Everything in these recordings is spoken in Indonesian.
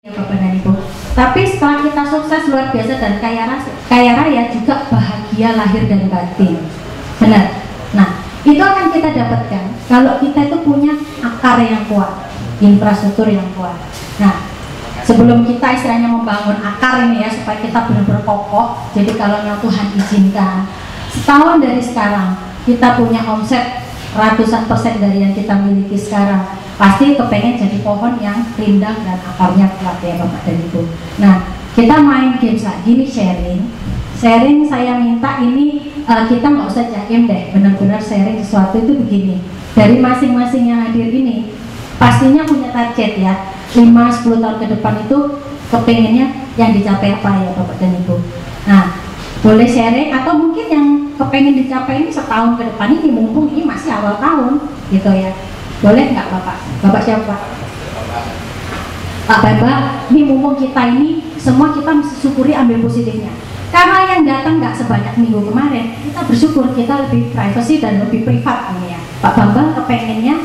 Bapak dan Ibu. Tapi setelah kita sukses luar biasa dan kaya raya juga bahagia lahir dan batin. Benar. Nah, itu akan kita dapatkan kalau kita itu punya akar yang kuat, infrastruktur yang kuat. Nah, sebelum kita istilahnya membangun akar ini ya supaya kita benar-benar kokoh. Jadi kalau yang Tuhan izinkan, setahun dari sekarang kita punya omset ratusan persen dari yang kita miliki sekarang, pasti kepengen jadi pohon yang rindang dan akarnya kuat ya Bapak dan Ibu. Nah, kita main games lagi nih, sharing saya minta ini kita nggak usah jaim deh, benar-benar sharing sesuatu itu begini. Dari masing-masing yang hadir ini pastinya punya target ya, 5-10 tahun ke depan itu kepengennya yang dicapai apa ya Bapak dan Ibu. Nah, boleh sharing atau mungkin yang kepengen dicapai ini setahun ke depan ini, mumpung ini masih awal tahun gitu ya. Boleh nggak Bapak? Bapak siapa? Pak Bamba, ini mumpung kita ini semua kita mesti syukuri, ambil positifnya. Karena yang datang nggak sebanyak minggu kemarin, kita bersyukur kita lebih privacy dan lebih privat ini ya. Pak Bamba kepengennya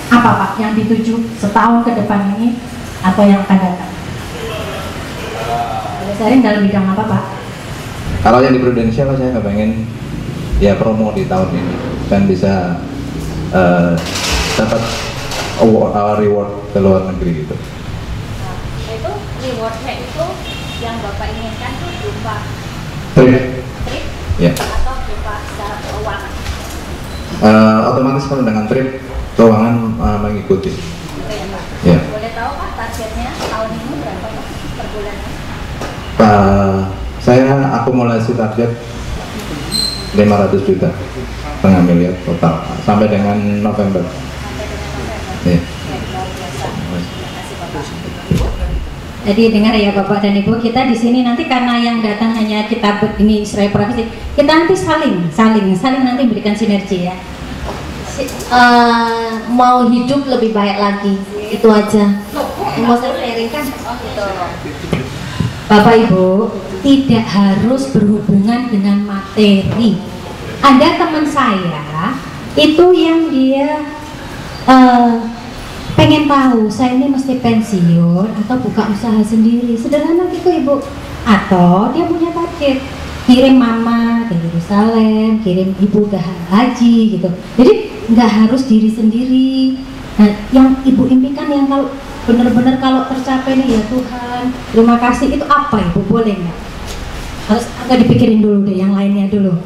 apa Pak yang dituju setahun ke depan ini atau yang akan datang? Boleh sharing dalam bidang apa Pak? Kalau yang di Prudential saya kepengen ya promo di tahun ini dan bisa dapat reward ke luar negeri gitu. Nah, itu rewardnya itu yang Bapak inginkan tuh berupa trip ya, atau berupa secara keuangan? Otomatis kalau dengan trip keuangan mengikuti. Gitu ya Pak? Ya. Boleh tahu Pak targetnya tahun ini berapa Pak per bulannya? Saya akumulasi target 500 juta, setengah miliar total sampai dengan November. Ya. Jadi dengar ya Bapak dan Ibu, kita di sini nanti karena yang datang hanya kita ini Israel Privacy, kita nanti saling nanti berikan sinergi ya. Mau hidup lebih baik lagi, itu aja. Mau saya sharing kan? Bapak Ibu, tidak harus berhubungan dengan materi. Ada teman saya itu yang dia pengen tahu saya ini mesti pensiun atau buka usaha sendiri, sederhana gitu Ibu. Atau dia punya target kirim mama ke Yerusalem, kirim ibu ke haji gitu. Jadi nggak harus diri sendiri. Nah, yang Ibu impikan yang kalau benar-benar kalau tercapai nih ya Tuhan, terima kasih, itu apa Ibu, boleh nggak? Harus agak dipikirin dulu deh, yang lainnya dulu.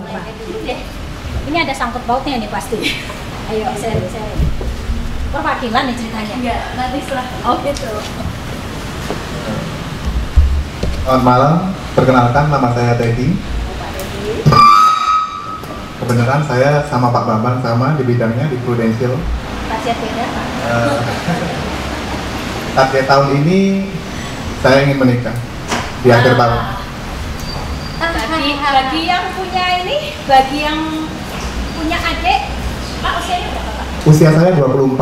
Ini ada sangkut pautnya nih pasti. Ayo sharing. Perwakilan nih ceritanya. Enggak, nanti setelah. Oh gitu. Selamat malam, perkenalkan nama saya Teddy. Kebenaran saya sama Pak Bambang sama di bidangnya di Prudential. Target beda Pak. Target tahun ini saya ingin menikah di akhir tahun. Bagi yang punya ini, bagi yang punya adik, Pak usianya berapa Pak? Usia saya 24.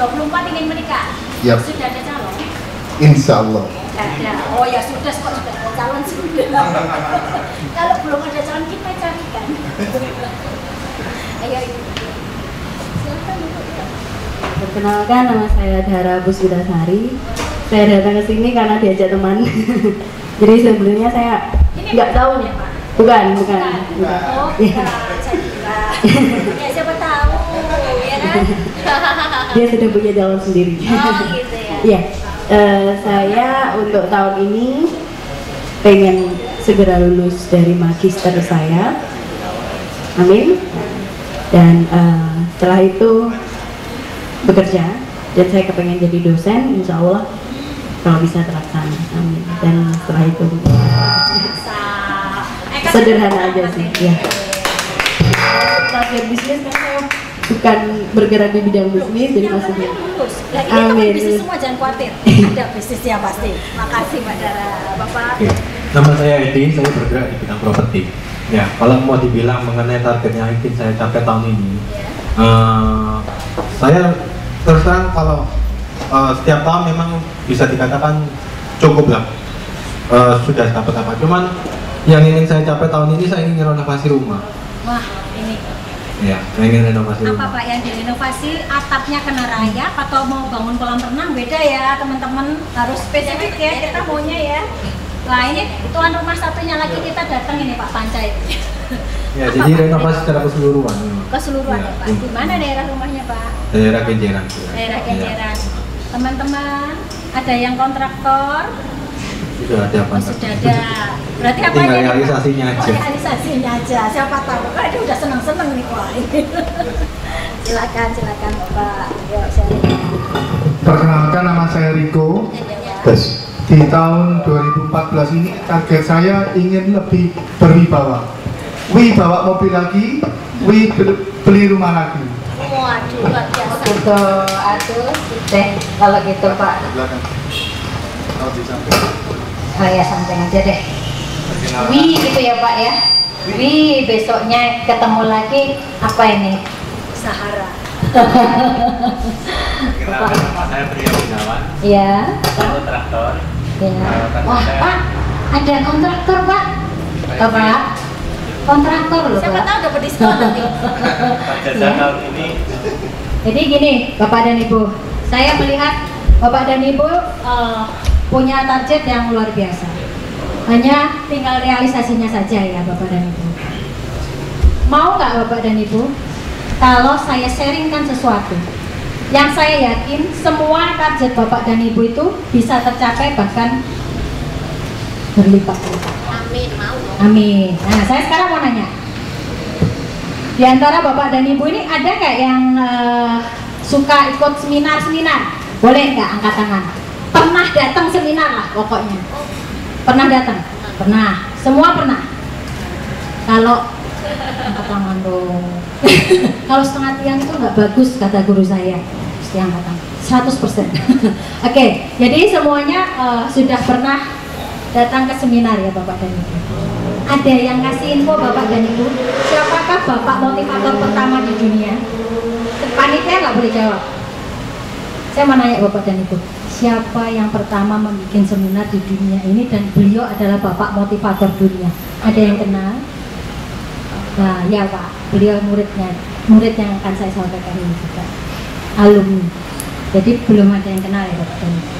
24 ingin menikah? Yap. Sudah ada calon? Insya Allah. Ada. Oh ya sudah, kok sudah ada calon sudah. Kalau belum ada calon kita carikan. Ayo Ibu. Silakan Ibu. Perkenalkan, nama saya Dara Busudasari. Saya datang ke sini karena diajak teman. Jadi sebelumnya saya nggak tahu. Ya, Pak? Bukan. Oh, bukan. Saya kira. Ya siapa tahu, ya kan? Dia sudah punya jalan sendiri. Oh gitu ya. Iya. Saya untuk tahun ini pengen segera lulus dari magister saya. Amin. Dan setelah itu bekerja, dan saya kepengen jadi dosen, insya Allah kalau bisa terlaksana. Amin. Dan setelah itu sederhana aja sih ya. Target bisnis kan saya bukan bergerak di bidang bisnis, jadi maksudnya amin. Bisnis semua jangan khawatir, ada bisnisnya pasti. Makasih Pak Dara. Bapak. Nama saya Edi, saya bergerak di bidang properti. Ya, kalau mau dibilang mengenai targetnya ingin saya capai tahun ini, saya terus terang kalau setiap tahun memang bisa dikatakan cukup lah, sudah dapat apa. Cuman yang ingin saya capai tahun ini, saya ingin renovasi rumah. Wah, ini Ya, pengen renovasi Apa rumah. Pak yang direnovasi? Atapnya kena rayap atau mau bangun kolam renang? Beda ya teman-teman, harus spesifik ya kita maunya ya. Nah ini tuan rumah satunya lagi kita datang ini Pak Panca itu. Ya, Apa, jadi Pak? renovasi secara keseluruhan. Keseluruhan Ya, ya Pak. Di mana daerah rumahnya Pak? Daerah Kenjeran. Daerah Ya, Kenjeran. Teman-teman, ada yang kontraktor? sudah ada apa? Oh, sudah ada. Berarti apa Tinggal aja nih, Pak? realisasinya aja. Oh, realisasinya aja. Siapa tahu? Wah, dia udah seneng-seneng nih Pak. Silakan Bapak. Yuk, sharing. Perkenalkan, nama saya Riko. Tes. Di tahun 2014 ini target saya ingin lebih berwibawa. Bawa mobil lagi, beli rumah lagi. Waduh, luar biasa. Aduh, deh kalau gitu Pak. Belakang. Oh, di samping. Oh ya samping aja deh. Wih gitu ya Pak ya. Wih besoknya ketemu lagi apa ini? Sahara. Kenalkan nama saya Priya Gunawan, Ya. kontraktor. Ya. Wah Pak, ada kontraktor Pak. Oh, Pak. Kontraktor loh Siapa Pak. tahu dapat diskon nanti. Pada saat tahun ini Jadi gini, Bapak dan Ibu, saya melihat Bapak dan Ibu punya target yang luar biasa. Hanya tinggal realisasinya saja ya Bapak dan Ibu. Mau nggak Bapak dan Ibu kalau saya sharingkan sesuatu yang saya yakin semua target Bapak dan Ibu itu bisa tercapai bahkan berlipat-lipat. Amin, mau. Amin. Nah, saya sekarang mau nanya. Di antara Bapak dan Ibu ini ada nggak yang suka ikut seminar-seminar? Boleh nggak angkat tangan? Pernah datang seminar lah pokoknya. Pernah datang? Pernah. Semua pernah. Kalau angkat tangan dong. Kalau setengah tiang itu nggak bagus kata guru saya. Mesti angkat tangan. 100%. Oke, jadi semuanya sudah pernah datang ke seminar ya Bapak dan Ibu. Ada yang kasih info Bapak dan Ibu, siapakah Bapak motivator pertama di dunia? Panitia nggak boleh jawab. Saya mau nanya Bapak dan Ibu, siapa yang pertama membuat seminar di dunia ini dan beliau adalah Bapak motivator dunia? Ada yang kenal? Nah ya Pak, beliau murid yang akan saya sampaikan ini juga, alumni. Jadi belum ada yang kenal ya Bapak dan Ibu.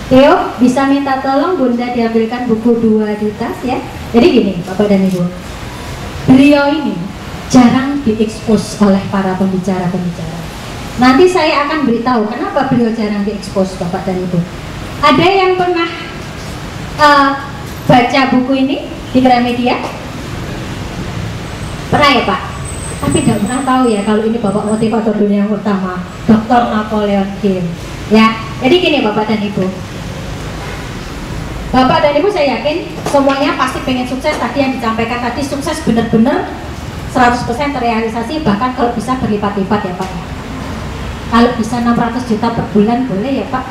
Theo, bisa minta tolong Bunda diambilkan buku 2 di tas ya. Jadi gini Bapak dan Ibu, beliau ini jarang diekspos oleh para pembicara-pembicara. Nanti saya akan beritahu kenapa beliau jarang diekspos Bapak dan Ibu. Ada yang pernah baca buku ini di Gramedia? Pernah ya Pak? Tapi tidak pernah tahu ya kalau ini Bapak motivator dunia yang pertama, Dr. Napoleon Hill. Ya, jadi gini Bapak dan Ibu. Bapak dan Ibu saya yakin semuanya pasti pengen sukses. Tadi yang disampaikan tadi sukses benar-benar 100% terrealisasi, bahkan kalau bisa berlipat-lipat ya Pak. Kalau bisa 600 juta per bulan boleh ya Pak,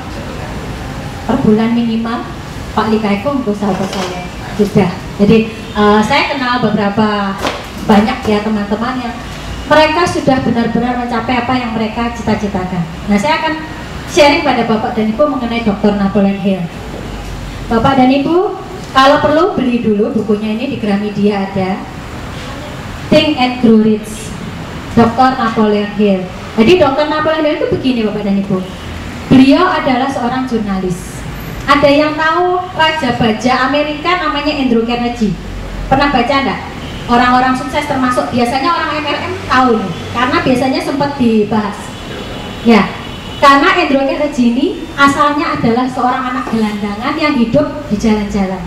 per bulan minimal. Pak Likaiko untuk sahabat saya sudah. Jadi saya kenal beberapa banyak ya teman-teman yang mereka sudah benar-benar mencapai apa yang mereka cita-citakan. Nah saya akan sharing pada Bapak dan Ibu mengenai Dr. Napoleon Hill. Bapak dan Ibu, kalau perlu beli dulu bukunya ini di Gramedia ada, Think and Grow Rich, Dr. Napoleon Hill. Jadi Dr. Napoleon Hill itu begini Bapak dan Ibu, beliau adalah seorang jurnalis. Ada yang tahu Raja Baja Amerika namanya Andrew Carnegie? Pernah baca enggak? Orang-orang sukses termasuk biasanya orang MLM tahu nih, karena biasanya sempat dibahas. Ya. Karena Andrew Carnegie ini asalnya adalah seorang anak gelandangan yang hidup di jalan-jalan,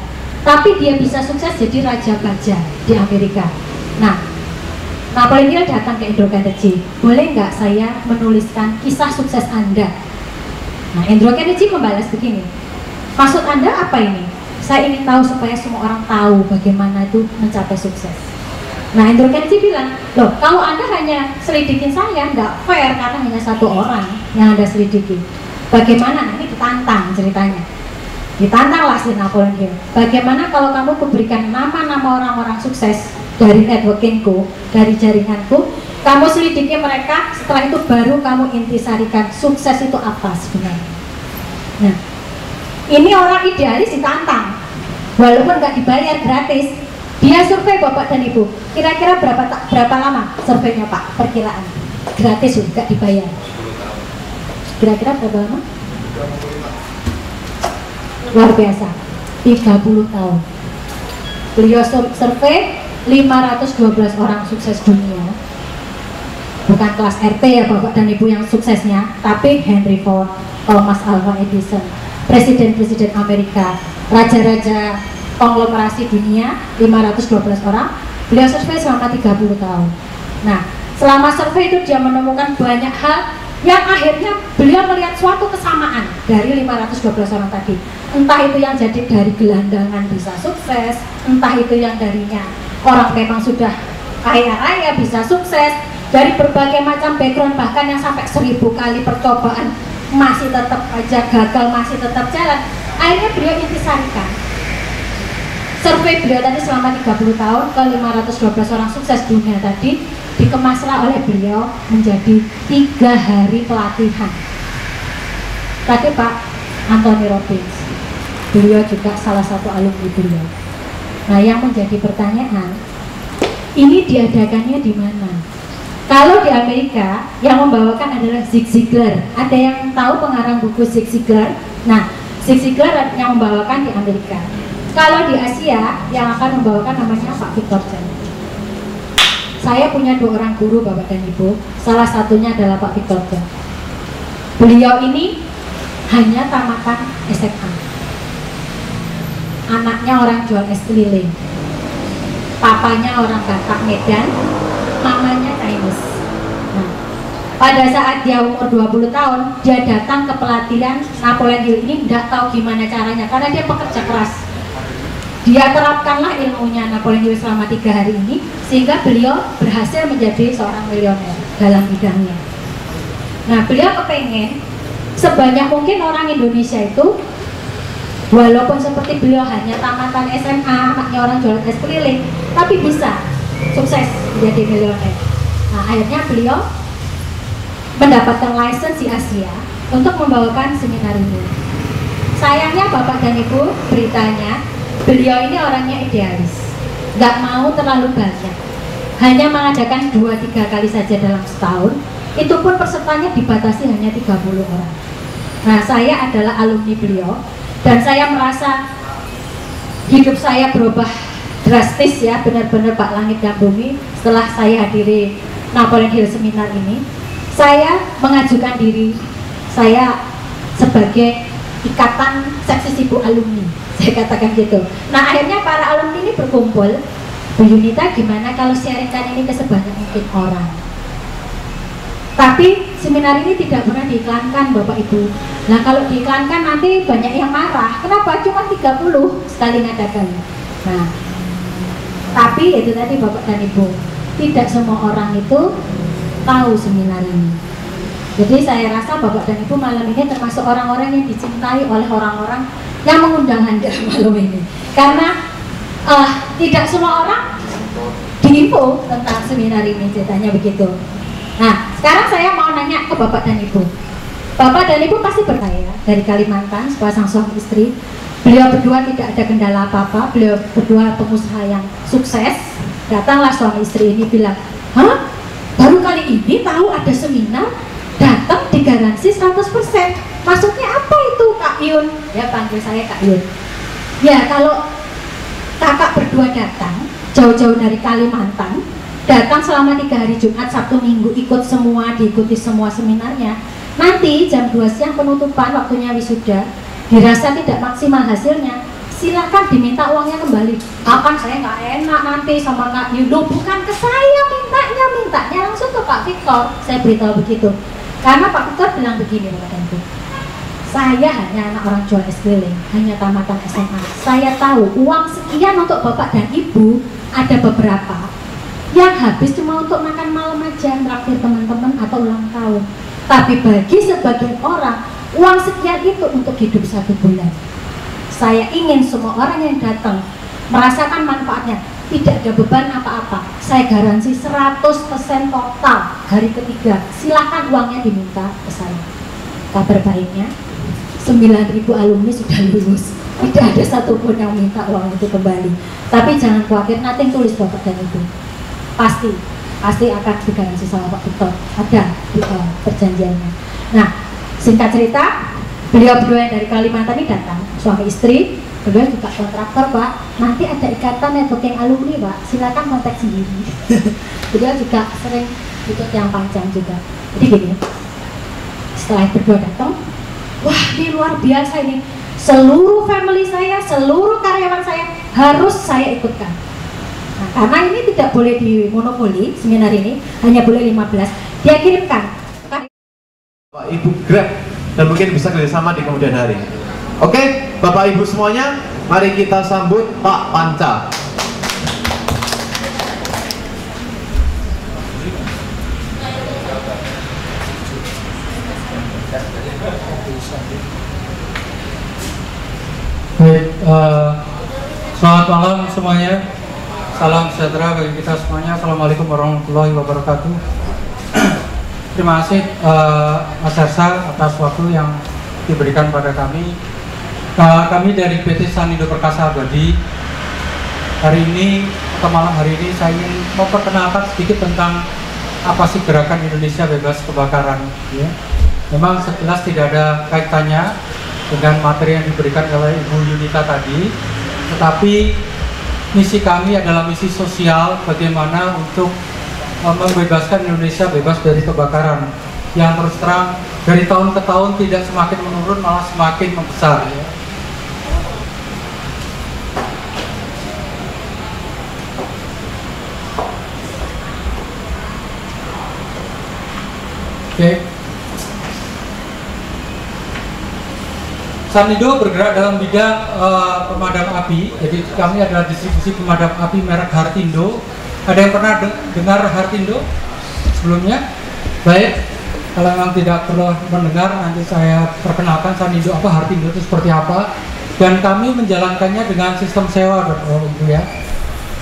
tapi dia bisa sukses jadi Raja Baja di Amerika. Nah, Napoleon Hill datang ke Andrew Carnegie, boleh nggak saya menuliskan kisah sukses Anda? Nah, Andrew Carnegie membalas begini, maksud Anda apa ini? Saya ingin tahu supaya semua orang tahu bagaimana itu mencapai sukses. Nah, Andrew Carnegie bilang, loh kalau Anda hanya selidikin saya, nggak fair karena hanya satu orang yang Anda selidiki. Bagaimana? Nah, ini ditantang ceritanya. Ditantanglah si Napoleon Hill. Bagaimana kalau kamu kuberikan nama-nama orang-orang sukses dari networkingku, dari jaringanku, kamu selidiki mereka, setelah itu baru kamu intisarikan sukses itu apa sebenarnya. Nah, ini orang idealis ditantang, walaupun nggak dibayar gratis. Dia survei Bapak dan Ibu. Kira-kira berapa lama surveinya Pak? Perkiraan. Gratis juga dibayar. Kira-kira berapa lama? Luar biasa. 30 tahun. Beliau survei 512 orang sukses dunia. Bukan kelas RT ya Bapak dan Ibu yang suksesnya, tapi Henry Ford, Thomas Alva Edison, presiden-presiden Amerika, raja-raja konglomerasi dunia, 512 orang. Beliau survei selama 30 tahun. Nah, selama survei itu dia menemukan banyak hal yang akhirnya beliau melihat suatu kesamaan dari 512 orang tadi. Entah itu yang jadi dari gelandangan bisa sukses, entah itu yang darinya orang memang sudah kaya raya bisa sukses, dari berbagai macam background, bahkan yang sampai 1000 kali percobaan masih tetap aja gagal, masih tetap jalan. Akhirnya beliau intisarikan survei beliau tadi selama 30 tahun ke 512 orang sukses dunia tadi, dikemaslah oleh beliau menjadi 3 hari pelatihan. Tadi Pak Anthony Robbins, beliau juga salah satu alumni beliau. Nah, yang menjadi pertanyaan, ini diadakannya di mana? Kalau di Amerika yang membawakan adalah Zig Ziglar. Ada yang tahu pengarang buku Zig Ziglar? Nah, Zig Ziglar yang membawakan di Amerika. Kalau di Asia yang akan membawakan namanya Pak Victor Chen. Saya punya 2 orang guru Bapak dan Ibu. Salah satunya adalah Pak Victor Chen. Beliau ini hanya tamatan SMA. Anaknya orang jual es keliling. Papanya orang Batak Medan, mamanya Chinese. Nah, pada saat dia umur 20 tahun, dia datang ke pelatihan Napoleon Hill ini, tidak tahu gimana caranya, karena dia pekerja keras. Dia terapkanlah ilmunya Napoleon Hill selama 3 hari ini, sehingga beliau berhasil menjadi seorang milioner dalam bidangnya. Nah, beliau kepengen sebanyak mungkin orang Indonesia itu, walaupun seperti beliau hanya tamatan SMA, anaknya orang jualan es keliling, tapi bisa sukses menjadi milioner. Nah, akhirnya beliau mendapatkan lisensi Asia untuk membawakan seminar ini. Sayangnya Bapak dan Ibu, beritanya beliau ini orangnya idealis, nggak mau terlalu banyak, hanya mengadakan 2-3 kali saja dalam setahun. Itu pun pesertanya dibatasi hanya 30 orang. Nah, saya adalah alumni beliau dan saya merasa hidup saya berubah drastis ya, benar-benar Pak Langit dan Bumi. Setelah saya hadiri Napoleon Hill seminar ini, saya mengajukan diri saya sebagai ikatan seksi sibuk alumni, saya katakan gitu. Nah, akhirnya para alumni ini berkumpul. Bu Yunita, gimana kalau sharingkan ini ke sebanyak mungkin orang? Tapi seminar ini tidak pernah diiklankan Bapak Ibu. Nah, kalau diiklankan nanti banyak yang marah. Kenapa? Cuma 30 sekali ngadakan. Nah, tapi itu tadi Bapak dan Ibu, tidak semua orang itu tahu seminar ini. Jadi saya rasa Bapak dan Ibu malam ini termasuk orang-orang yang dicintai oleh orang-orang yang mengundang Anda malam ini. Karena tidak semua orang diinfo tentang seminar ini, ceritanya begitu. Nah, sekarang saya mau nanya ke Bapak dan Ibu. Bapak dan Ibu pasti bertanya, dari Kalimantan, sepasang suami istri. Beliau berdua tidak ada kendala apa-apa, beliau berdua pengusaha yang sukses. Datanglah suami istri ini bilang, hah? Baru kali ini tahu ada seminar, datang digaransi 100%. Maksudnya apa itu Kak Yun? Ya, panggil saya Kak Yun. Ya, kalau kakak berdua datang jauh-jauh dari Kalimantan, datang selama 3 hari Jumat, Sabtu, Minggu, ikut semua, diikuti semua seminarnya. Nanti jam 2 siang penutupan, waktunya wisuda, dirasa tidak maksimal hasilnya, silahkan diminta uangnya kembali. Akan saya nggak enak nanti sama Kak Yudo, bukan ke saya mintanya langsung ke Pak Victor. Saya beritahu begitu, karena Pak Victor bilang begini, Bapak-Ibu, saya hanya anak orang jual es keliling, hanya tamatan SMA. Saya tahu uang sekian untuk Bapak dan Ibu ada beberapa yang habis cuma untuk makan malam aja, traktir teman-teman atau ulang tahun. Tapi bagi sebagian orang, uang sekian itu untuk hidup 1 bulan. Saya ingin semua orang yang datang merasakan manfaatnya, tidak ada beban apa-apa. Saya garansi 100% total hari ketiga. Silahkan uangnya diminta ke saya. Kabar baiknya, 9.000 alumni sudah lulus. Tidak ada satupun yang minta uang itu kembali. Tapi jangan khawatir, nothing tulis Bapak dan Ibu. Pasti akan digaransi sama Pak Victor. Ada perjanjiannya. Nah, singkat cerita, beliau berdua yang dari Kalimantan ini datang, suami istri. Beliau juga kontraktor, Pak. Nanti ada ikatan networking alumni, Pak. Silakan kontak sendiri. Beliau juga sering ikut yang panjang juga. Jadi gini, setelah berdua datang, wah ini luar biasa ini. Seluruh family saya, seluruh karyawan saya harus saya ikutkan. Nah, karena ini tidak boleh dimonopoli, seminar ini hanya boleh 15. Dia kirimkan. Bapak Ibu Grab dan mungkin bisa kerjasama di kemudian hari. Oke, Bapak Ibu semuanya, mari kita sambut Pak Panca. Baik, selamat malam semuanya. Salam sejahtera bagi kita semuanya. Assalamualaikum warahmatullahi wabarakatuh. Terima kasih Mas Hersa atas waktu yang diberikan pada kami. Kami dari PT Sanindo Perkasa Abadi. Hari ini atau malam hari ini saya ingin memperkenalkan sedikit tentang apa sih gerakan Indonesia Bebas Kebakaran. Ya. Memang sekilas tidak ada kaitannya dengan materi yang diberikan oleh Ibu Yunita tadi, tetapi misi kami adalah misi sosial, bagaimana untuk membebaskan Indonesia bebas dari kebakaran yang terus terang dari tahun ke tahun tidak semakin menurun, malah semakin membesar. Ya. Oke. Sanindo bergerak dalam bidang pemadam api. Jadi kami adalah distribusi pemadam api merek Hartindo. Ada yang pernah dengar Hartindo sebelumnya? Baik, kalau memang tidak perlu mendengar, nanti saya perkenalkan Sanindo apa, Hartindo itu seperti apa. Dan kami menjalankannya dengan sistem sewa, Ibu ya.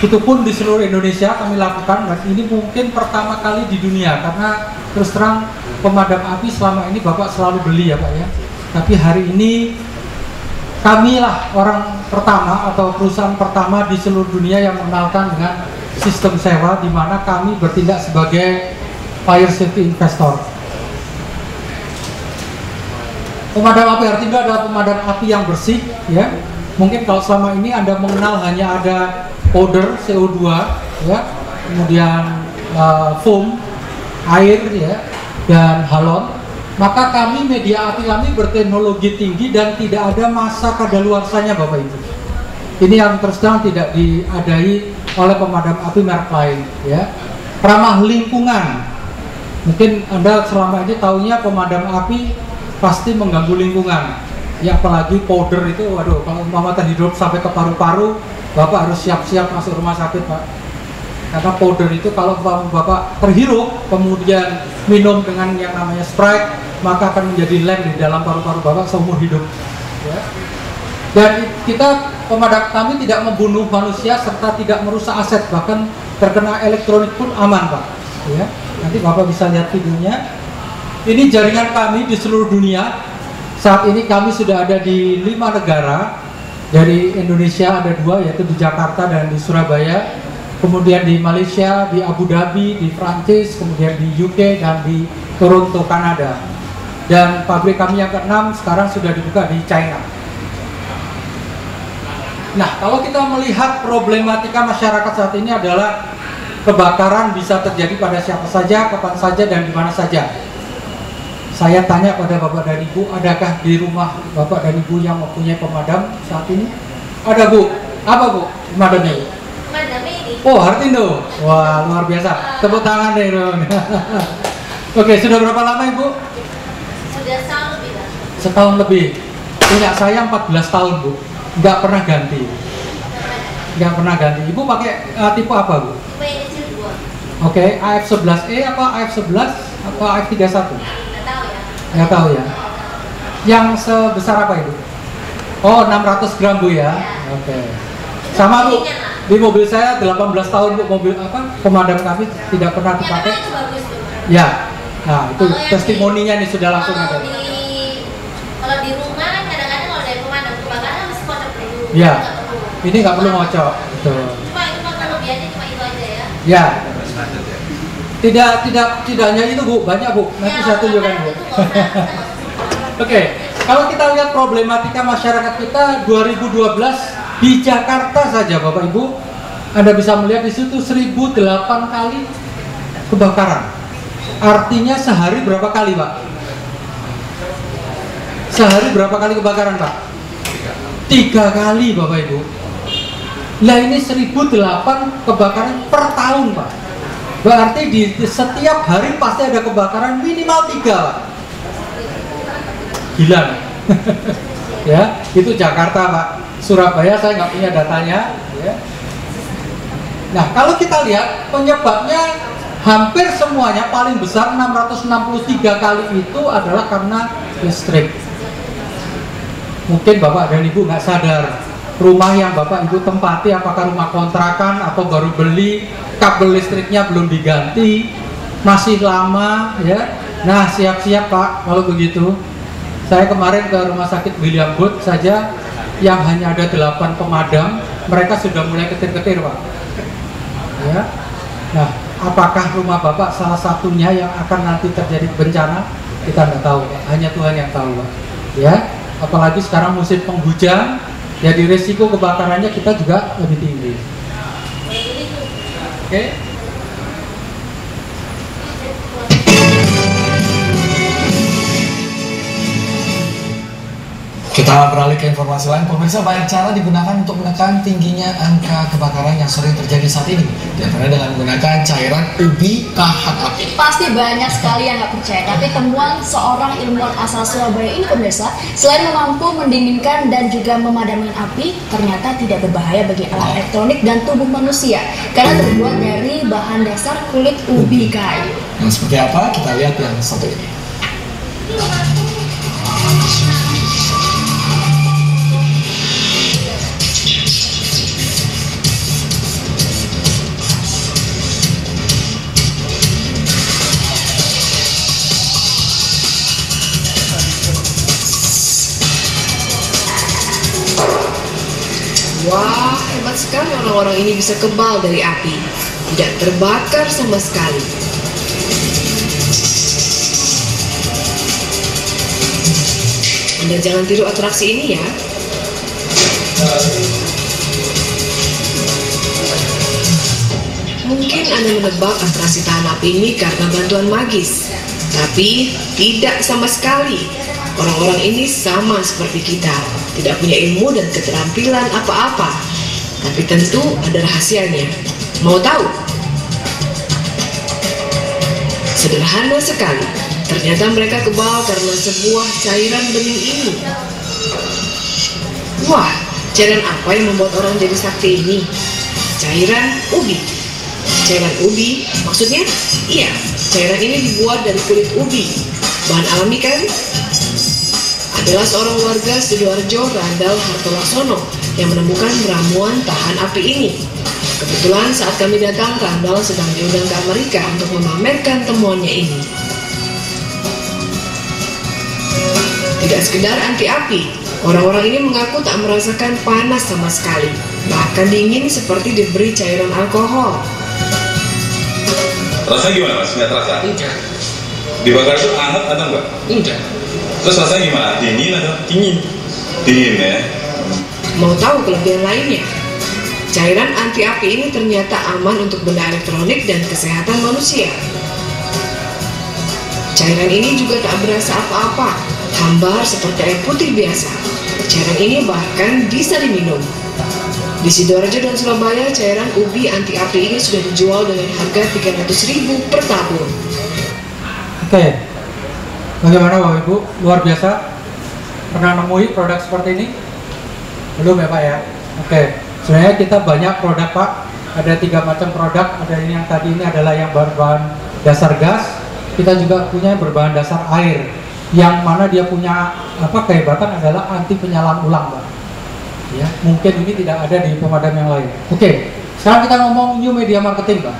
Itu pun di seluruh Indonesia kami lakukan, dan ini mungkin pertama kali di dunia, karena terus terang pemadam api selama ini Bapak selalu beli ya Pak ya. Tapi hari ini kamilah orang pertama atau perusahaan pertama di seluruh dunia yang mengenalkan dengan sistem sewa, di mana kami bertindak sebagai fire safety investor. Pemadam api Hartindo adalah pemadam api yang bersih ya. Mungkin kalau selama ini Anda mengenal hanya ada powder CO2 ya, kemudian foam, air ya, dan halon. Maka kami media api kami berteknologi tinggi dan tidak ada masa kadaluarsanya Bapak Ibu. Ini yang terus terang tidak diadai oleh pemadam api merek lain ya. Ramah lingkungan. Mungkin Anda selama ini taunya pemadam api pasti mengganggu lingkungan. Ya apalagi powder itu, waduh, kalau umpama terhirup sampai ke paru-paru, Bapak harus siap-siap masuk rumah sakit Pak. Karena powder itu kalau Bapak terhirup kemudian minum dengan yang namanya Sprite, maka akan menjadi lem di dalam paru-paru Bapak seumur hidup ya. Dan kita pemadam kami tidak membunuh manusia serta tidak merusak aset, bahkan terkena elektronik pun aman Pak ya. Nanti Bapak bisa lihat videonya. Ini jaringan kami di seluruh dunia. Saat ini kami sudah ada di 5 negara. Dari Indonesia ada 2, yaitu di Jakarta dan di Surabaya. Kemudian di Malaysia, di Abu Dhabi, di Prancis, kemudian di UK dan di Toronto, Kanada. Dan pabrik kami yang ke-6 sekarang sudah dibuka di China. Nah, kalau kita melihat problematika masyarakat saat ini adalah kebakaran bisa terjadi pada siapa saja, kapan saja, dan di mana saja. Saya tanya pada Bapak dan Ibu, adakah di rumah Bapak dan Ibu yang mempunyai pemadam saat ini? Ada Bu. Apa Bu pemadamnya Bu? Pemadam ini. Oh, Hartindo. Wah, luar biasa. Tepuk tangan deh dong. Oke, sudah berapa lama Ibu? Sudah setahun lebih lah. Setahun lebih. Punya saya 14 tahun Bu. Nggak pernah ganti. Nggak pernah ganti. Ibu pakai tipe apa Bu? Tipe kecil 2. Oke, AF11E apa AF11 apa AF31? Nggak tahu ya. Nggak tahu ya. Yang sebesar apa Ibu? Oh, 600 gram Bu ya. Oke. Sama Bu. Di mobil saya 18 tahun Bu, mobil apa? Pemadam kami tidak pernah dipakai. Yang bagus tuh. Ya. Nah, itu Kalau yang testimoninya nih sudah langsung ada. Kalau di rumah kan kadang-kadang kalau dari pemadam kebakaran mesti kocok dulu. Ya, Nggak perlu. ini nggak perlu ngocok. Betul. Cuma itu mah kelebihannya cuma itu aja ya. Ya, tidak hanya itu Bu, banyak Bu. Nanti saya tunjukkan Bu. Oke, kalau kita lihat problematika masyarakat kita 2012 di Jakarta saja Bapak Ibu, Anda bisa melihat di situ 1008 kali kebakaran. Artinya sehari berapa kali Pak? Sehari berapa kali kebakaran Pak? 3 kali Bapak Ibu. Nah ini 1008 kebakaran per tahun Pak. Berarti di setiap hari pasti ada kebakaran minimal 3 Pak. Gila nih. Ya, itu Jakarta Pak. Surabaya saya nggak punya datanya ya. Nah kalau kita lihat penyebabnya hampir semuanya paling besar 663 kali itu adalah karena listrik. Mungkin Bapak dan Ibu nggak sadar rumah yang Bapak Ibu tempati apakah rumah kontrakan atau baru beli, kabel listriknya belum diganti, masih lama ya. Nah siap-siap Pak kalau begitu. Saya kemarin ke rumah sakit William Booth saja yang hanya ada 8 pemadam, mereka sudah mulai ketir-ketir Pak ya. Nah apakah rumah Bapak salah satunya yang akan nanti terjadi bencana? Kita nggak tahu Pak, hanya Tuhan yang tahu Pak ya. Apalagi sekarang musim penghujan, jadi risiko kebakarannya kita juga lebih tinggi. Oke. Kita beralih ke informasi lain. Pemirsa, banyak cara digunakan untuk menekan tingginya angka kebakaran yang sering terjadi saat ini. Di antaranya dengan menggunakan cairan ubi tahan api. Pasti banyak sekali yang nggak percaya, tapi temuan seorang ilmuwan asal Surabaya ini pemirsa, selain mampu mendinginkan dan juga memadamkan api, ternyata tidak berbahaya bagi alat elektronik dan tubuh manusia karena terbuat dari bahan dasar kulit ubi kayu. Nah, seperti apa? Kita lihat yang satu ini. Wah, hebat sekali orang-orang ini bisa kebal dari api. Tidak terbakar sama sekali. Anda jangan tiru atraksi ini ya. Mungkin Anda menebak atraksi tahan api ini karena bantuan magis. Tapi tidak sama sekali. Orang-orang ini sama seperti kita, tidak punya ilmu dan keterampilan apa-apa. Tapi tentu ada rahasianya. Mau tahu? Sederhana sekali. Ternyata mereka kebal karena sebuah cairan bening ini. Wah, cairan apa yang membuat orang jadi sakti ini? Cairan ubi. Cairan ubi, maksudnya? Iya, cairan ini dibuat dari kulit ubi. Bahan alami kan? Adalah seorang warga Sidoarjo, Randal Hartolaksono, yang menemukan ramuan tahan api ini. Kebetulan saat kami datang, Randal sedang diundang ke Amerika untuk memamerkan temuannya ini. Tidak sekedar anti api, orang-orang ini mengaku tak merasakan panas sama sekali, bahkan dingin seperti diberi cairan alkohol. Rasanya gimana Mas? Nggak terasa? Enggak. Dibakar itu hangat atau enggak? Enggak. Terus rasanya gimana? Dingin atau dingin? Dingin ya. Mau tahu kelebihan lainnya? Cairan anti api ini ternyata aman untuk benda elektronik dan kesehatan manusia. Cairan ini juga tak berasa apa-apa, hambar seperti air putih biasa. Cairan ini bahkan bisa diminum. Di Sidoarjo dan Surabaya, cairan ubi anti api ini sudah dijual dengan harga 300.000 per tabung. Oke. Bagaimana Bapak Ibu? Luar biasa. Pernah nemui produk seperti ini? Belum ya Pak ya? Oke. Sebenarnya kita banyak produk Pak. Ada 3 macam produk. Ada ini yang tadi ini adalah yang berbahan dasar gas. Kita juga punya berbahan dasar air. Yang mana dia punya kehebatan adalah anti penyalaan ulang Pak. Ya, mungkin ini tidak ada di pemadam yang lain. Oke. Sekarang kita ngomong new media marketing Pak.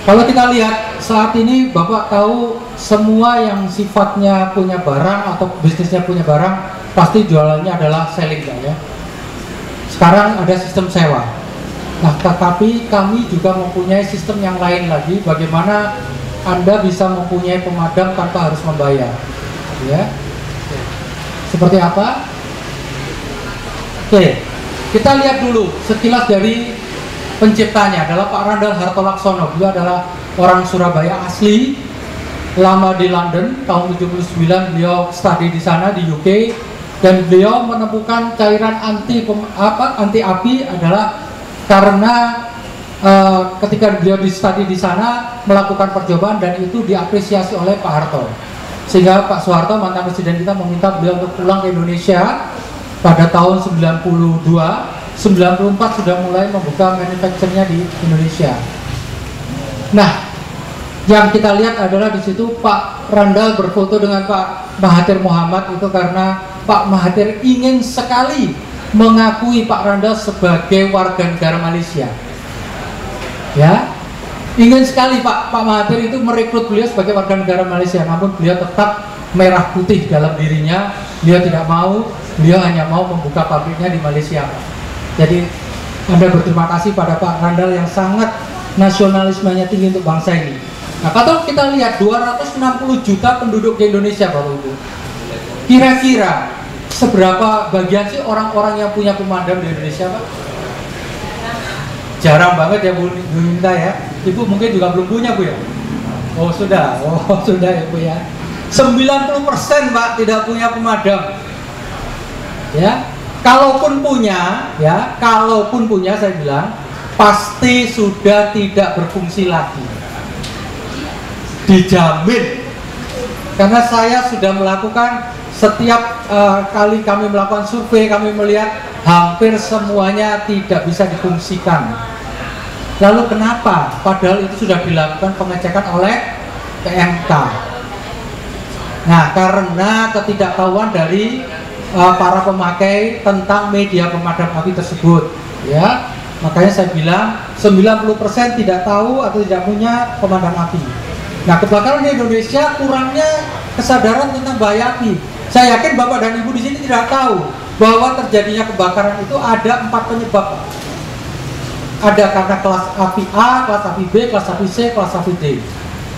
Kalau kita lihat saat ini Bapak tahu semua yang sifatnya punya barang atau bisnisnya punya barang pasti jualannya adalah selling Pak ya. Sekarang ada sistem sewa. Nah, tetapi kami juga mempunyai sistem yang lain lagi, bagaimana Anda bisa mempunyai pemadam tanpa harus membayar. Ya, seperti apa? Oke, kita lihat dulu sekilas dari penciptanya adalah Pak Randall Hartolaksono. Beliau adalah orang Surabaya asli, lama di London. Tahun 79 beliau studi di sana di UK, dan beliau menemukan cairan anti api adalah karena ketika beliau di studi di sana melakukan percobaan, dan itu diapresiasi oleh Pak Harto, sehingga Pak Soeharto, mantan presiden kita, meminta beliau untuk pulang ke Indonesia pada tahun 92. 94 sudah mulai membuka manufacturnya di Indonesia. Nah, yang kita lihat adalah di situ Pak Randall berfoto dengan Pak Mahathir Mohamad, itu karena Pak Mahathir ingin sekali mengakui Pak Randall sebagai warga negara Malaysia. Ya, ingin sekali Pak Mahathir itu merekrut beliau sebagai warga negara Malaysia, namun beliau tetap merah putih dalam dirinya. Beliau tidak mau, beliau hanya mau membuka pabriknya di Malaysia. Jadi Anda berterima kasih pada Pak Randall yang sangat nasionalismenya tinggi untuk bangsa ini. Nah, kalau kita lihat 260 juta penduduk di Indonesia, Bapak Ibu, kira-kira seberapa bagian sih orang-orang yang punya pemadam di Indonesia, Pak? Jarang banget ya Bu Minta ya. Ibu mungkin juga belum punya, Bu ya? Oh sudah ya Bu ya. 90% Pak tidak punya pemadam. Ya, kalaupun punya saya bilang pasti sudah tidak berfungsi lagi. Dijamin. Karena saya sudah melakukan setiap kali kami melakukan survei, kami melihat hampir semuanya tidak bisa difungsikan. Lalu kenapa? Padahal itu sudah dilakukan pengecekan oleh PMK. Nah, karena ketidaktahuan dari para pemakai tentang media pemadam api tersebut, ya, makanya saya bilang 90% tidak tahu atau tidak punya pemadam api. Nah, kebakaran di Indonesia kurangnya kesadaran tentang bahaya api. Saya yakin Bapak dan Ibu di sini tidak tahu bahwa terjadinya kebakaran itu ada 4 penyebab. Ada karena kelas api A, kelas api B, kelas api C, kelas api D.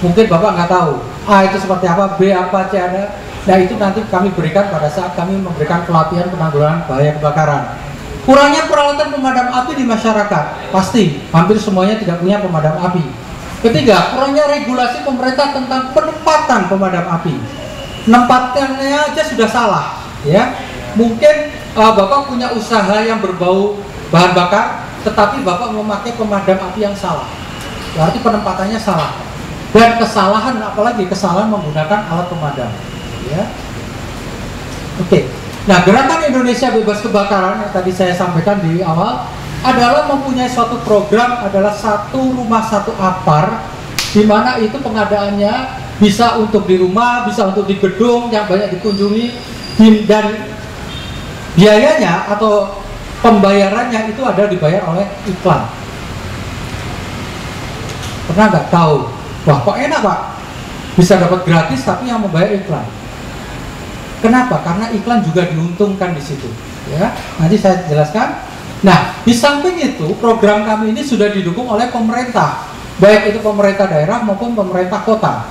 Mungkin Bapak nggak tahu A itu seperti apa, B apa, C ada. Nah, itu nanti kami berikan pada saat kami memberikan pelatihan penanggulangan bahaya kebakaran. Kurangnya peralatan pemadam api di masyarakat, pasti hampir semuanya tidak punya pemadam api. Ketiga, kurangnya regulasi pemerintah tentang penempatan pemadam api. Penempatannya aja sudah salah, ya. Mungkin Bapak punya usaha yang berbau bahan bakar, tetapi Bapak memakai pemadam api yang salah. Berarti penempatannya salah. Dan kesalahan, apalagi kesalahan menggunakan alat pemadam, ya. Oke. Nah, gerakan Indonesia Bebas Kebakaran yang tadi saya sampaikan di awal adalah mempunyai suatu program, adalah satu rumah satu apar, di mana itu pengadaannya bisa untuk di rumah, bisa untuk di gedung yang banyak dikunjungi, dan biayanya atau pembayarannya itu ada dibayar oleh iklan. Pernah nggak tahu? Wah, kok enak Pak, bisa dapat gratis tapi yang membayar iklan. Kenapa? Karena iklan juga diuntungkan di situ. Ya, nanti saya jelaskan. Nah, di samping itu program kami ini sudah didukung oleh pemerintah, baik itu pemerintah daerah maupun pemerintah kota.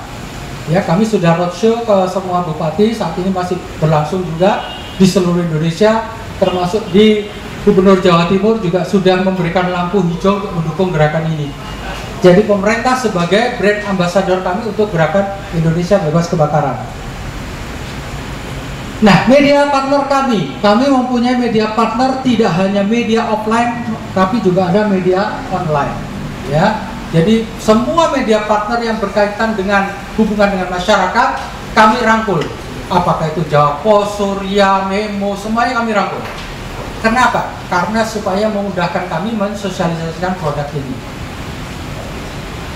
Ya, kami sudah roadshow ke semua bupati, saat ini masih berlangsung juga di seluruh Indonesia, termasuk di Gubernur Jawa Timur juga sudah memberikan lampu hijau untuk mendukung gerakan ini. Jadi pemerintah sebagai brand ambassador kami untuk gerakan Indonesia Bebas Kebakaran. Nah, media partner kami mempunyai media partner tidak hanya media offline, tapi juga ada media online. Ya, jadi semua media partner yang berkaitan dengan hubungan dengan masyarakat kami rangkul. Apakah itu Jawa Pos, Surya, Memo, semuanya kami rangkul. Kenapa? Karena supaya memudahkan kami mensosialisasikan produk ini.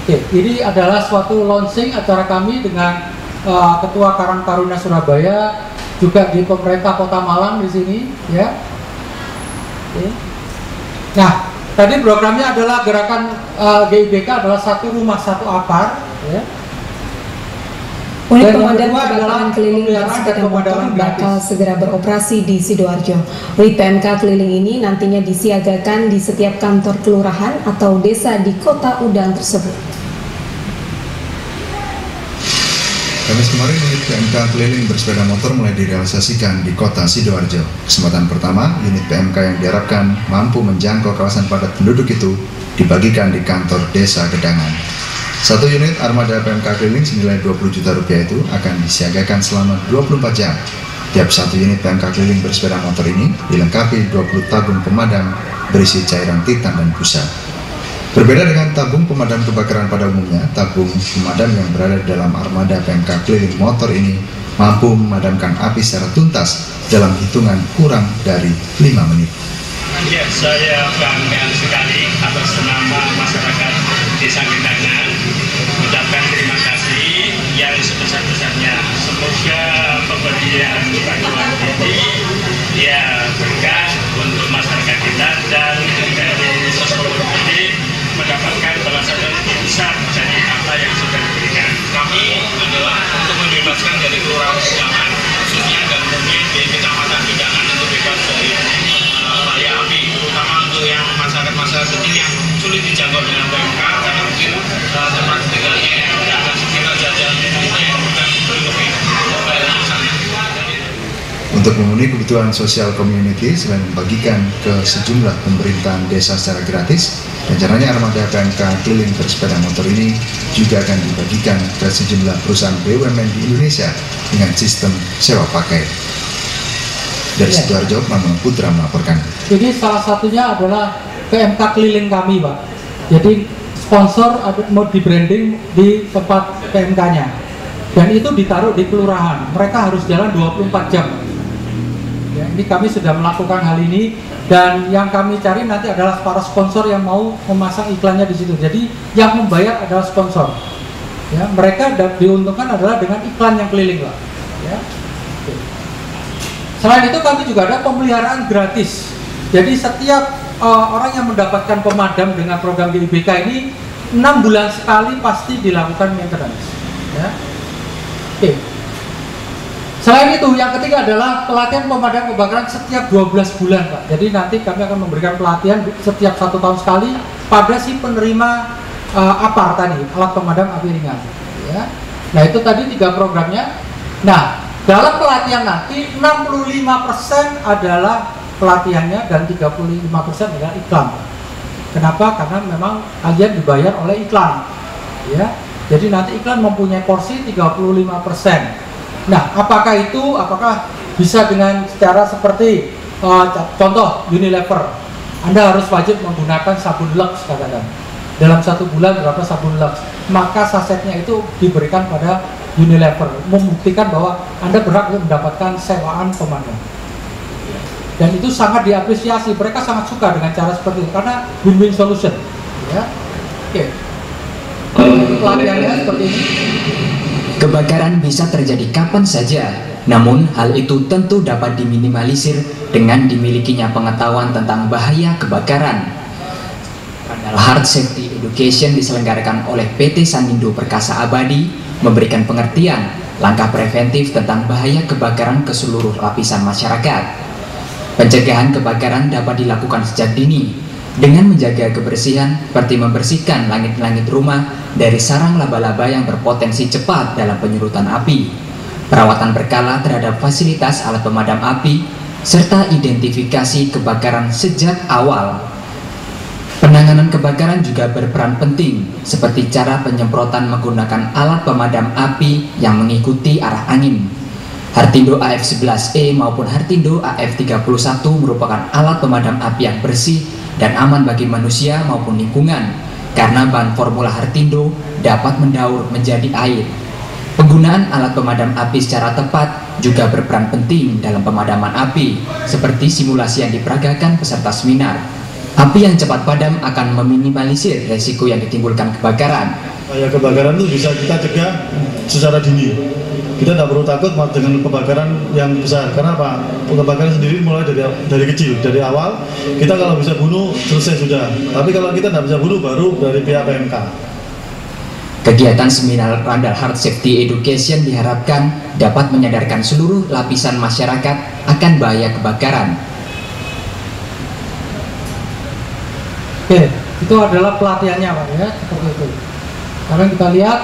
Oke, ini adalah suatu launching acara kami dengan Ketua Karang Taruna Surabaya, juga di pemerintah Kota Malang di sini, ya. Oke. Nah, tadi programnya adalah gerakan GIBK adalah satu rumah satu apar, ya. Unit Dan yang pemadam kedua kebakaran adalah keliling pemeliharaan dan bersepeda motor pemadaman bakal gratis. segera beroperasi di Sidoarjo. Unit PMK keliling ini nantinya disiagakan di setiap kantor kelurahan atau desa di kota Udang tersebut. Kamis kemarin unit PMK keliling bersepeda motor mulai direalisasikan di kota Sidoarjo. Kesempatan pertama, unit PMK yang diharapkan mampu menjangkau kawasan padat penduduk itu dibagikan di kantor desa Gedangan. Satu unit armada PMK keliling senilai 20 juta rupiah itu akan disiagakan selama 24 jam. Tiap satu unit PMK keliling bersepeda motor ini dilengkapi 20 tabung pemadam berisi cairan titan dan busa. Berbeda dengan tabung pemadam kebakaran pada umumnya, tabung pemadam yang berada dalam armada PMK keliling motor ini mampu memadamkan api secara tuntas dalam hitungan kurang dari 5 menit. Ya, saya bangga sekali atas nama masyarakat Desa Gedangan mengucapkan terima kasih yang sebesar-besarnya. Semoga pemberian bantuan ini ya berkah untuk masyarakat kita dan dari seluruh ini mendapatkan balasan yang lebih besar dari apa yang sudah diberikan. Kami adalah untuk membebaskan dari kelurahan Gedangan, khususnya dan mungkin di Kecamatan Gedangan untuk bebas dari bahaya api, terutama untuk yang masyarakat kecil yang sulit dijangkau dengan PMK karena mungkin tempat tinggalnya yang agak sekitar jajan itu yang bukan lebih banyak sana. Untuk memenuhi kebutuhan sosial community, selain membagikan ke sejumlah pemerintahan desa secara gratis, rencananya armada PMK keliling bersepeda motor ini juga akan dibagikan ke sejumlah perusahaan BUMN di Indonesia dengan sistem sewa pakai. Dari Sidoarjo, Mamun Putra melaporkan. Jadi salah satunya adalah PMK keliling kami, Pak. Jadi sponsor mau di branding di tempat PMK-nya. Dan itu ditaruh di kelurahan. Mereka harus jalan 24 jam. Ya, ini kami sudah melakukan hal ini dan yang kami cari nanti adalah para sponsor yang mau memasang iklannya di situ. Jadi yang membayar adalah sponsor. Ya, mereka diuntungkan adalah dengan iklan yang keliling, Pak. Ya. Selain itu kami juga ada pemeliharaan gratis. Jadi setiap orang yang mendapatkan pemadam dengan program GIBK ini 6 bulan sekali pasti dilakukan maintenance. Ya. Oke. Selain itu yang ketiga adalah pelatihan pemadam kebakaran setiap 12 bulan, Pak. Jadi nanti kami akan memberikan pelatihan setiap 1 tahun sekali pada si penerima APAR tadi, alat pemadam api ringan. Ya. Nah itu tadi 3 programnya. Nah dalam pelatihan nanti 65% adalah pelatihannya dan 35% adalah iklan. Kenapa? Karena memang kalian dibayar oleh iklan. Ya. Jadi nanti iklan mempunyai porsi 35%. Nah, apakah itu? Apakah bisa dengan cara seperti contoh Unilever? Anda harus wajib menggunakan sabun Lux katakan. Dalam 1 bulan berapa sabun Lux? Maka sasetnya itu diberikan pada Unilever, membuktikan bahwa Anda berhak untuk mendapatkan sewaan pemadam. Dan itu sangat diapresiasi, mereka sangat suka dengan cara seperti itu karena win-win solution. Ya. Oke. Pelatihannya seperti ini. Kebakaran bisa terjadi kapan saja, namun hal itu tentu dapat diminimalisir dengan dimilikinya pengetahuan tentang bahaya kebakaran. Panel Hard Safety Education diselenggarakan oleh PT Sanindo Perkasa Abadi memberikan pengertian langkah preventif tentang bahaya kebakaran ke seluruh lapisan masyarakat. Pencegahan kebakaran dapat dilakukan sejak dini dengan menjaga kebersihan seperti membersihkan langit-langit rumah dari sarang laba-laba yang berpotensi cepat dalam penyurutan api, perawatan berkala terhadap fasilitas alat pemadam api, serta identifikasi kebakaran sejak awal. Penanganan kebakaran juga berperan penting, seperti cara penyemprotan menggunakan alat pemadam api yang mengikuti arah angin. Hartindo AF11E maupun Hartindo AF31 merupakan alat pemadam api yang bersih dan aman bagi manusia maupun lingkungan, karena bahan formula Hartindo dapat mendaur menjadi air. Penggunaan alat pemadam api secara tepat juga berperan penting dalam pemadaman api, seperti simulasi yang diperagakan peserta seminar. Api yang cepat padam akan meminimalisir resiko yang ditimbulkan kebakaran. Ya, kebakaran itu bisa kita cegah secara dini. Kita tidak perlu takut dengan kebakaran yang besar. Karena apa? Kebakaran sendiri mulai dari kecil, dari awal. Kita kalau bisa bunuh selesai sudah. Tapi kalau kita tidak bisa bunuh baru dari pihak PMK. Kegiatan seminar Randall Heart Safety Education diharapkan dapat menyadarkan seluruh lapisan masyarakat akan bahaya kebakaran. Oke, itu adalah pelatihannya Pak ya, seperti itu. Sekarang kita lihat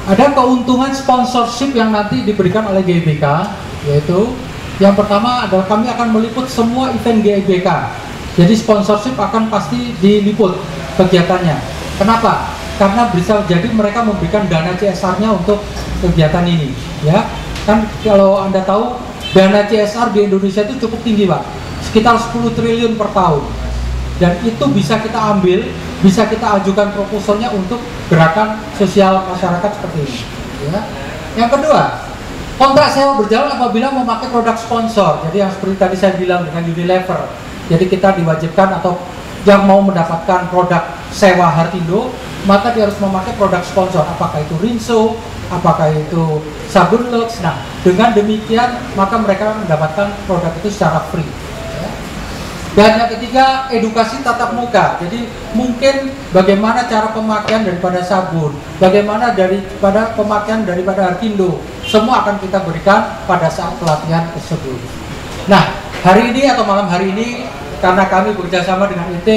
ada keuntungan sponsorship yang nanti diberikan oleh GIBK, yaitu yang pertama adalah kami akan meliput semua event GIBK. Jadi sponsorship akan pasti diliput kegiatannya. Kenapa? Karena bisa jadi mereka memberikan dana CSR-nya untuk kegiatan ini, ya. Kan kalau Anda tahu dana CSR di Indonesia itu cukup tinggi Pak, sekitar 10 triliun per tahun. Dan itu bisa kita ambil, bisa kita ajukan proposalnya untuk gerakan sosial masyarakat seperti ini. Ya. Yang kedua, kontrak sewa berjalan apabila memakai produk sponsor. Jadi yang seperti tadi saya bilang dengan Unilever. Jadi kita diwajibkan atau yang mau mendapatkan produk sewa Hartindo, maka dia harus memakai produk sponsor. Apakah itu Rinso, apakah itu sabun Lux. Nah, dengan demikian maka mereka mendapatkan produk itu secara free. Dan yang ketiga, edukasi tatap muka. Jadi mungkin bagaimana cara pemakaian daripada sabun, bagaimana daripada pemakaian daripada Hartindo, semua akan kita berikan pada saat pelatihan tersebut. Nah, hari ini atau malam hari ini, karena kami bekerjasama dengan IT,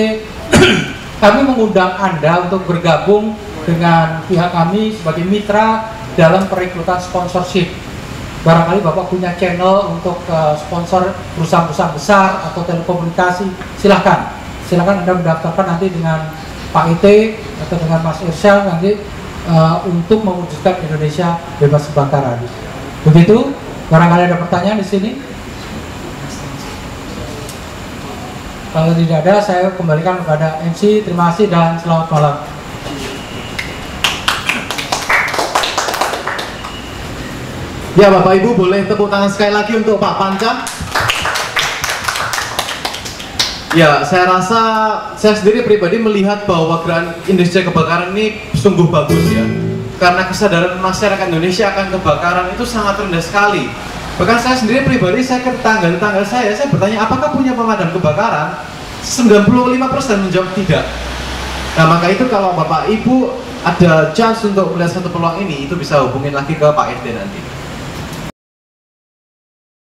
kami mengundang Anda untuk bergabung dengan pihak kami sebagai mitra dalam perekrutan sponsorship. Barangkali Bapak punya channel untuk sponsor perusahaan-perusahaan besar atau telekomunikasi, silahkan Anda mendaftarkan nanti dengan Pak IT atau dengan Mas Irsyad nanti untuk mewujudkan Indonesia bebas kebakaran. Begitu, barangkali ada pertanyaan di sini. Kalau tidak ada, saya kembalikan kepada MC. Terima kasih dan selamat malam. Ya Bapak Ibu, boleh tepuk tangan sekali lagi untuk Pak Panca. Ya, saya rasa saya sendiri pribadi melihat bahwa gerakan industri kebakaran ini sungguh bagus ya. Karena kesadaran masyarakat Indonesia akan kebakaran itu sangat rendah sekali. Bahkan saya sendiri pribadi, saya ke tetangga saya bertanya apakah punya pemadam kebakaran? 95% menjawab tidak. Nah maka itu kalau Bapak Ibu ada chance untuk melihat satu peluang ini, itu bisa hubungin lagi ke Pak RT nanti.